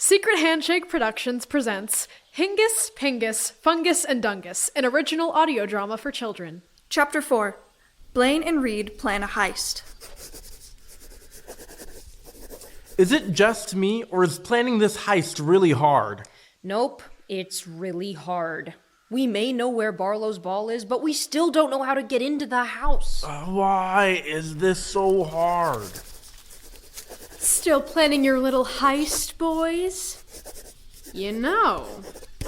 Secret Handshake Productions presents Hingus, Pingus, Fungus, and Dungus, an original audio drama for children. Chapter 4. Blaine and Reed plan a heist. Is it just me, or is planning this heist really hard? Nope, it's really hard. We may know where Barlow's ball is, but we still don't know how to get into the house. Why is this so hard? Still planning your little heist, boys? You know,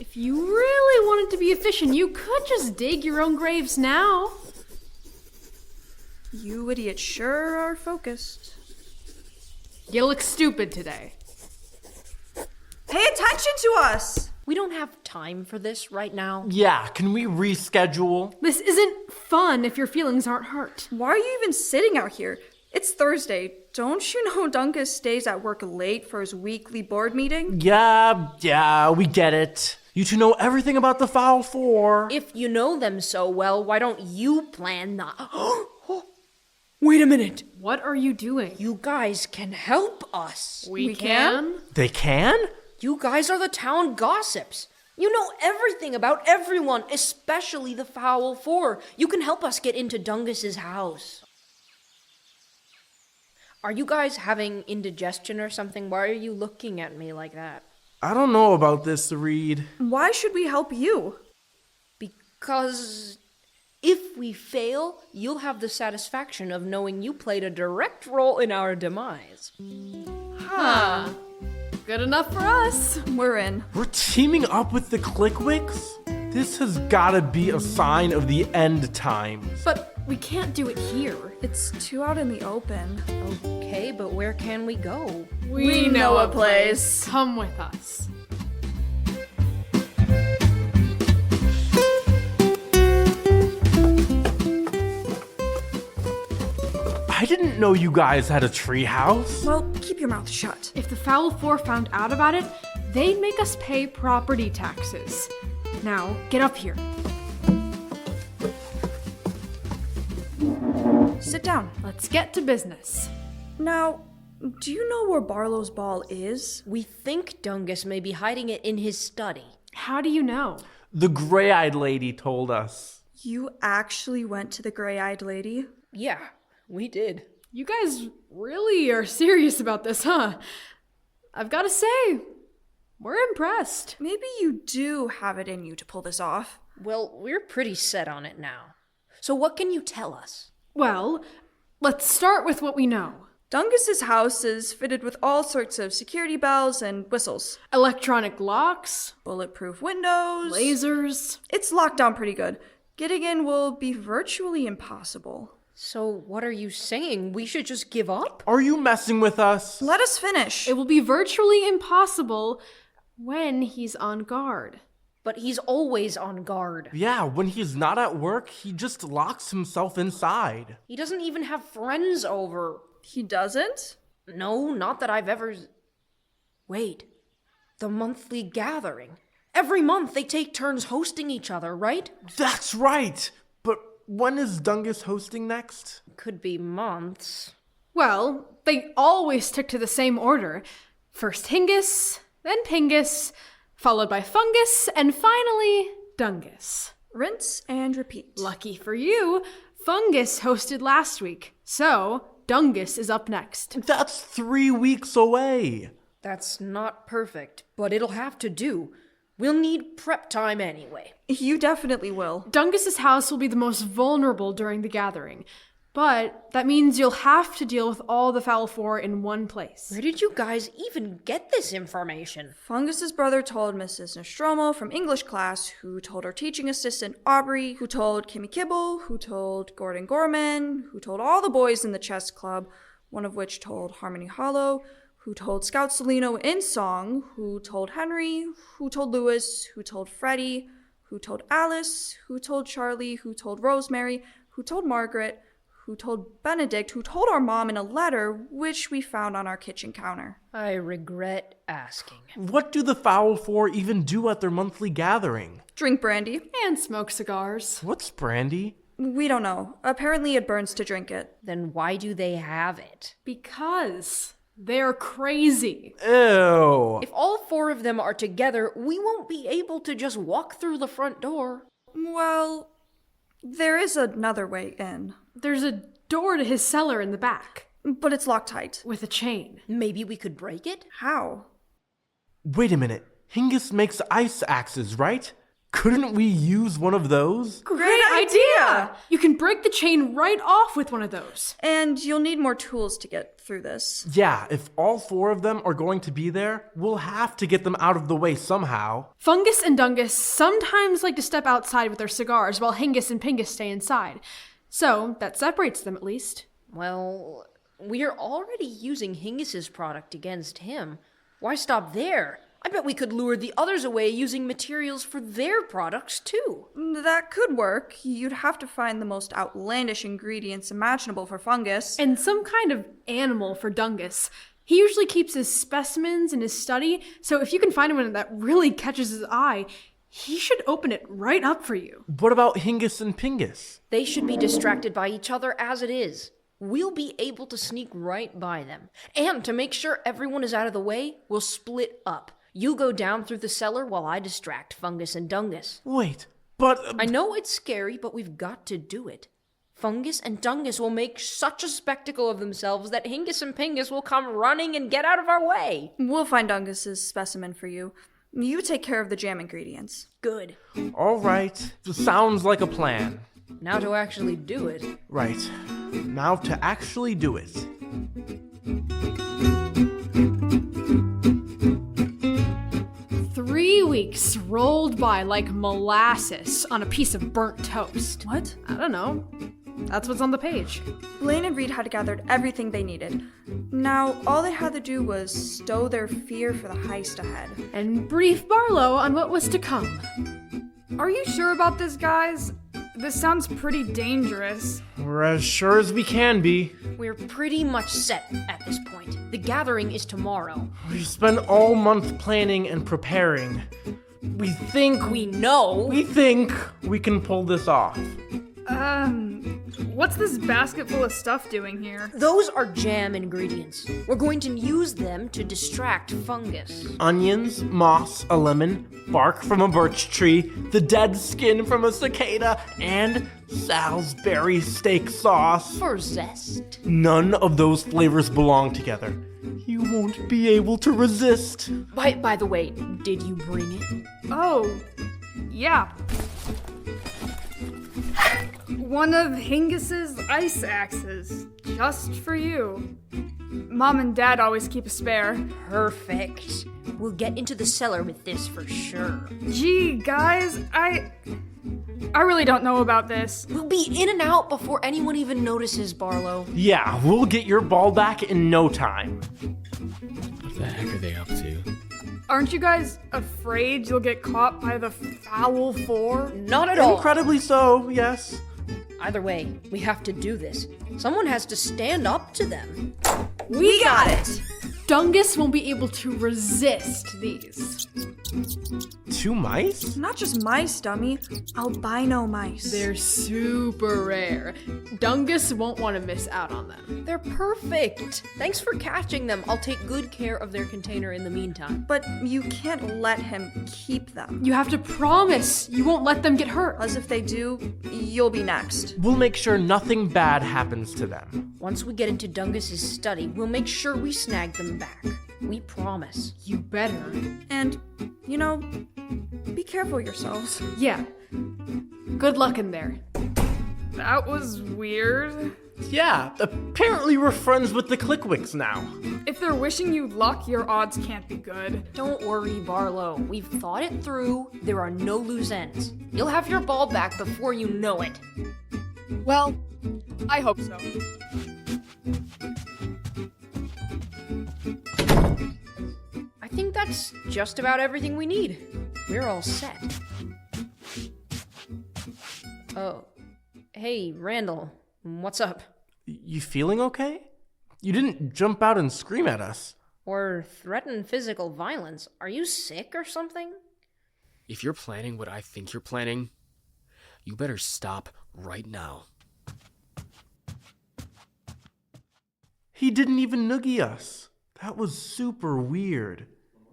if you really wanted to be efficient, you could just dig your own graves now. You idiots sure are focused. You look stupid today. Pay attention to us! We don't have time for this right now. Yeah, can we reschedule? This isn't fun if your feelings aren't hurt. Why are you even sitting out here? It's Thursday. Don't you know Dungus stays at work late for his weekly board meeting? Yeah, we get it. You two know everything about the Foul Four. If you know them so well, why don't you plan the... Wait a minute. What are you doing? You guys can help us. We can? They can? You guys are the town gossips. You know everything about everyone, especially the Foul Four. You can help us get into Dungus's house. Are you guys having indigestion or something? Why are you looking at me like that? I don't know about this, Reed. Why should we help you? Because if we fail, you'll have the satisfaction of knowing you played a direct role in our demise. Huh. Good enough for us. We're in. We're teaming up with the Klickwicks? This has gotta be a sign of the end times. But we can't do it here. It's too out in the open. Okay, but where can we go? We know a place. Come with us. I didn't know you guys had a treehouse. Well, keep your mouth shut. If the Foul Four found out about it, they'd make us pay property taxes. Now, get up here. Sit down. Let's get to business. Now, do you know where Barlow's ball is? We think Dungus may be hiding it in his study. How do you know? The gray-eyed lady told us. You actually went to the gray-eyed lady? Yeah, we did. You guys really are serious about this, huh? I've got to say, we're impressed. Maybe you do have it in you to pull this off. Well, we're pretty set on it now. So what can you tell us? Well, let's start with what we know. Dungus's house is fitted with all sorts of security bells and whistles. Electronic locks, Bulletproof windows. lasers. It's locked down pretty good. Getting in will be virtually impossible. So what are you saying? We should just give up? Are you messing with us? Let us finish. It will be virtually impossible when he's on guard. But he's always on guard. Yeah, when he's not at work, he just locks himself inside. He doesn't even have friends over. He doesn't? No, not that I've ever... Wait. The monthly gathering. Every month they take turns hosting each other, right? That's right! But when is Dungus hosting next? Could be months. Well, they always stick to the same order. First Hingus, then Pingus, followed by Fungus, and finally, Dungus. Rinse and repeat. Lucky for you, Fungus hosted last week, so Dungus is up next. That's 3 weeks away. That's not perfect, but it'll have to do. We'll need prep time anyway. You definitely will. Dungus's house will be the most vulnerable during the gathering, but that means you'll have to deal with all the Foul Four in one place. Where did you guys even get this information? Fungus's brother told Mrs. Nostromo from English class, who told our teaching assistant Aubrey, who told Kimmy Kibble, who told Gordon Gorman, who told all the boys in the chess club, one of which told Harmony Hollow, who told Scout Sileno in song, who told Henry, who told Lewis, who told Freddie, who told Alice, who told Charlie, who told Rosemary, who told Margaret, who told Benedict, who told our mom in a letter, which we found on our kitchen counter. I regret asking. What do the Foul Four even do at their monthly gathering? Drink brandy. And smoke cigars. What's brandy? We don't know. Apparently it burns to drink it. Then why do they have it? Because They're crazy. Ew. If all 4 of them are together, we won't be able to just walk through the front door. Well, there is another way in, There's a door to his cellar in the back but it's locked tight. with a chain. Maybe we could break it? How? Wait a minute. Hingus makes ice axes, right? Couldn't we use one of those? Great idea! You can break the chain right off with one of those. And you'll need more tools to get through this. Yeah, if all 4 of them are going to be there, we'll have to get them out of the way somehow. Fungus and Dungus sometimes like to step outside with their cigars while Hingus and Pingus stay inside. So that separates them at least. Well, we're already using Hingus's product against him. Why stop there? I bet we could lure the others away using materials for their products too. That could work. You'd have to find the most outlandish ingredients imaginable for Fungus. And some kind of animal for Dungus. He usually keeps his specimens in his study, so if you can find one that really catches his eye, he should open it right up for you. What about Hingus and Pingus? They should be distracted by each other as it is. We'll be able to sneak right by them. And to make sure everyone is out of the way, we'll split up. You go down through the cellar while I distract Fungus and Dungus. Wait, but... I know it's scary, but we've got to do it. Fungus and Dungus will make such a spectacle of themselves that Hingus and Pingus will come running and get out of our way. We'll find Dungus's specimen for you. You take care of the jam ingredients. Good. all right. Sounds like a plan. Now to actually do it. Right. Now to actually do it. Three weeks rolled by like molasses on a piece of burnt toast. What? I don't know. That's what's on the page. Blaine and Reed had gathered everything they needed. Now, all they had to do was stow their fear for the heist ahead. And brief Barlow on what was to come. Are you sure about this, guys? This sounds pretty dangerous. We're as sure as we can be. We're pretty much set at this point. The gathering is tomorrow. We've spent all month planning and preparing. We think We know. we can pull this off. What's this basket full of stuff doing here? Those are jam ingredients. We're going to use them to distract Fungus. Onions, moss, a lemon, bark from a birch tree, the dead skin from a cicada, and Salisbury steak sauce. For zest. None of those flavors belong together. You won't be able to resist. By the way, did you bring it? Oh, yeah. One of Hingus's ice axes, just for you. Mom and Dad always keep a spare. Perfect. We'll get into the cellar with this for sure. Gee, guys, I really don't know about this. We'll be in and out before anyone even notices, Barlow. Yeah, we'll get your ball back in no time. What the heck are they up to? Aren't you guys afraid you'll get caught by the Foul Four? Not at all. Incredibly so, yes. Either way, we have to do this. Someone has to stand up to them. We got it! Dungus won't be able to resist these. 2 mice? Not just mice, dummy. Albino mice. They're super rare. Dungus won't want to miss out on them. They're perfect. Thanks for catching them. I'll take good care of their container in the meantime. But you can't let him keep them. You have to promise you won't let them get hurt. As if they do, you'll be next. We'll make sure nothing bad happens to them. Once we get into Dungus's study, we'll make sure we snag them back. We promise. You better. And, be careful yourselves. Yeah. Good luck in there. That was weird. Yeah, apparently we're friends with the Klickwicks now. If they're wishing you luck, your odds can't be good. Don't worry, Barlow. We've thought it through. There are no loose ends. You'll have your ball back before you know it. Well, I hope so. I think that's just about everything we need. We're all set. Oh, hey, Randal. What's up? You feeling okay? You didn't jump out and scream at us. Or threaten physical violence. Are you sick or something? If you're planning what I think you're planning, you better stop right now. He didn't even noogie us. That was super weird.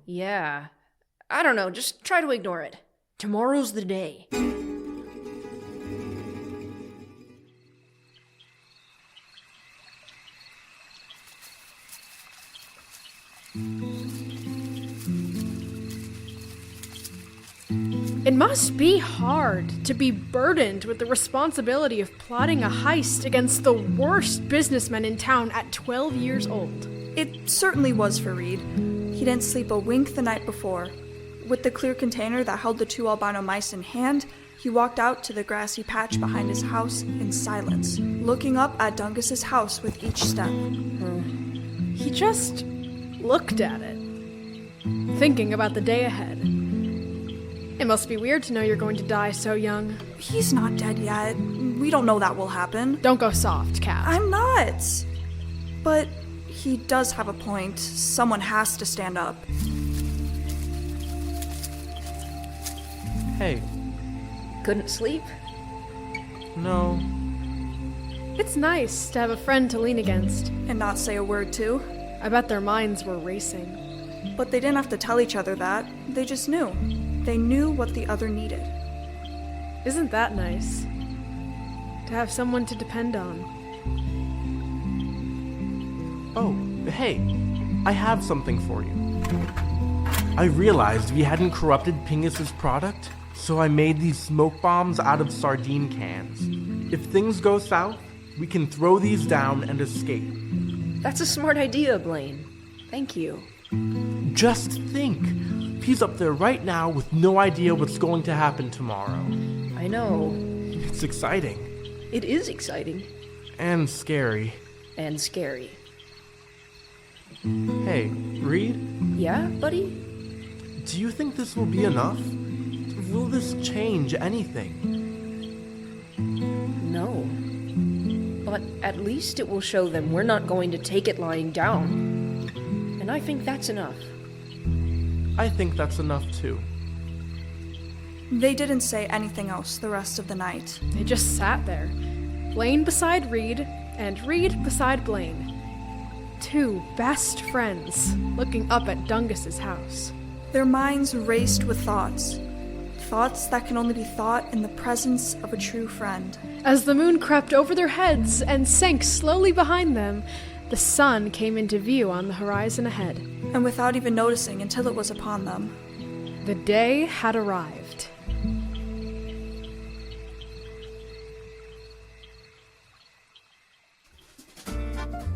Yeah. I don't know, just try to ignore it. Tomorrow's the day. It must be hard to be burdened with the responsibility of plotting a heist against the worst businessmen in town at 12 years old. It certainly was for Reed. He didn't sleep a wink the night before. With the clear container that held the 2 albino mice in hand, he walked out to the grassy patch behind his house in silence, looking up at Dungus's house with each step. He just looked at it, thinking about the day ahead. It must be weird to know you're going to die so young. He's not dead yet. We don't know that will happen. Don't go soft, Cap. I'm not. But he does have a point. Someone has to stand up. Hey, Couldn't sleep? no. It's nice to have a friend to lean against. And not say a word to. I bet their minds were racing. But they didn't have to tell each other that. They just knew. They knew what the other needed. Isn't that nice? To have someone to depend on. Oh, hey, I have something for you. I realized we hadn't corrupted Pingus's product, so I made these smoke bombs out of sardine cans. If things go south, we can throw these down and escape. That's a smart idea, Blaine. Thank you. Just think, he's up there right now with no idea what's going to happen tomorrow. I know. It's exciting. It is exciting. And scary. And scary. Hey, Reed, Yeah, buddy? do you think this will be enough? Will this change anything? No. But at least it will show them we're not going to take it lying down. And I think that's enough. I think that's enough too. They didn't say anything else the rest of the night. They just sat there. Blaine beside Reed, and Reed beside Blaine. 2 best friends looking up at Dungus's house. Their minds raced with thoughts. Thoughts that can only be thought in the presence of a true friend. As the moon crept over their heads and sank slowly behind them, the sun came into view on the horizon ahead. And without even noticing until it was upon them. The day had arrived.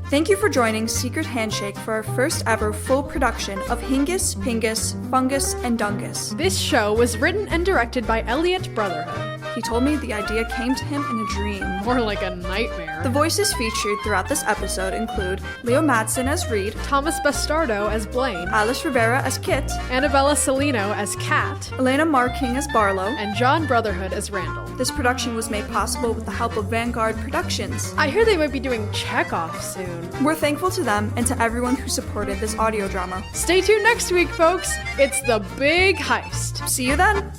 Thank you for joining Secret Handshake for our first ever full production of Hingus, Pingus, Fungus, and Dungus. This show was written and directed by Elliot Brotherhood. He told me the idea came to him in a dream. More like a nightmare. The voices featured throughout this episode include Leo Madson as Reed, Thomas Bastardo as Blaine, Alice Rivera as Kit, Annabella Sileno as Kat, Elena Marking as Barlow, and John Brotherhood as Randal. This production was made possible with the help of Vanguard Productions. I hear they might be doing Chekhov soon. We're thankful to them and to everyone who supported this audio drama. Stay tuned next week, folks. It's the big heist. See you then!